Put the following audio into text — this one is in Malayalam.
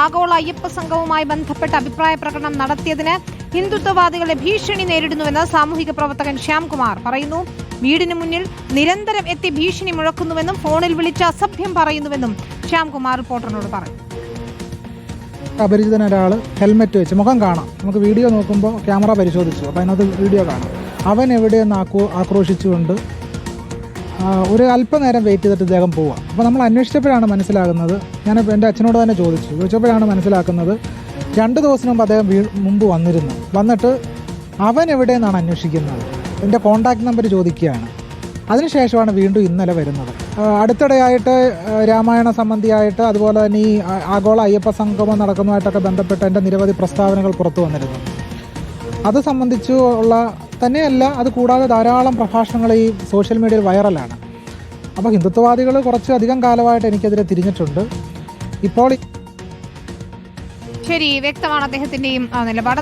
ആഗോള അയ്യപ്പ സംഘവുമായി ബന്ധപ്പെട്ട അഭിപ്രായ പ്രകടനം നടത്തിയതിന് ഹിന്ദുത്വവാദികളെ ഭീഷണി നേരിടുന്നുവെന്ന് സാമൂഹിക പ്രവർത്തകൻ ശ്യാംകുമാർ പറയുന്നു. വീടിന് മുന്നിൽ നിരന്തരം എത്തി ഭീഷണി മുഴക്കുന്നുവെന്നും ഫോണിൽ വിളിച്ച് അസഭ്യം പറയുന്നുവെന്നും ശ്യാംകുമാർ റിപ്പോർട്ടറിനോട് പറഞ്ഞു. അപരിചിതൻ ഒരാൾ ഹെൽമെറ്റ് വെച്ച് മുഖം കാണാം, നമുക്ക് വീഡിയോ നോക്കുമ്പോൾ ക്യാമറ പരിശോധിച്ചു, അപ്പോൾ അതിനകത്ത് വീഡിയോ കാണാം. അവൻ എവിടെയെന്ന് ആക്രോശിച്ചുകൊണ്ട് ഒരു അല്പനേരം വെയിറ്റ് ചെയ്തിട്ട് ഇദ്ദേഹം പോവുക. അപ്പോൾ നമ്മൾ അന്വേഷിച്ചപ്പോഴാണ് മനസ്സിലാകുന്നത്, ഞാൻ എൻ്റെ അച്ഛനോട് തന്നെ ചോദിച്ചപ്പോഴാണ് മനസ്സിലാക്കുന്നത് 2 ദിവസം മുമ്പ് അദ്ദേഹം മുമ്പ് വന്നിട്ട് അവൻ എവിടെയെന്നാണ് അന്വേഷിക്കുന്നത്. എൻ്റെ കോൺടാക്ട് നമ്പർ ചോദിക്കുകയാണ്. അതിനുശേഷമാണ് വീണ്ടും ഇന്നലെ വരുന്നത്. അടുത്തിടെയായിട്ട് രാമായണ സംബന്ധിയായിട്ട് അതുപോലെ തന്നെ ഈ ആഗോള അയ്യപ്പ സംഗമം നടക്കുന്നതുമായിട്ടൊക്കെ ബന്ധപ്പെട്ട് എൻ്റെ നിരവധി പ്രസ്താവനകൾ പുറത്തു വന്നിരുന്നു. അത് സംബന്ധിച്ചു ഉള്ള തന്നെയല്ല, അത് കൂടാതെ ധാരാളം പ്രഭാഷണങ്ങൾ ഈ സോഷ്യൽ മീഡിയയിൽ വൈറലാണ്. അപ്പോൾ ഹിന്ദുത്വവാദികൾ കുറച്ച് അധികം കാലമായിട്ട് എനിക്കെതിരെ തിരിഞ്ഞിട്ടുണ്ട്. ഇപ്പോൾ ശരി, വ്യക്തമാണ് അദ്ദേഹത്തിൻ്റെയും നിലപാട്.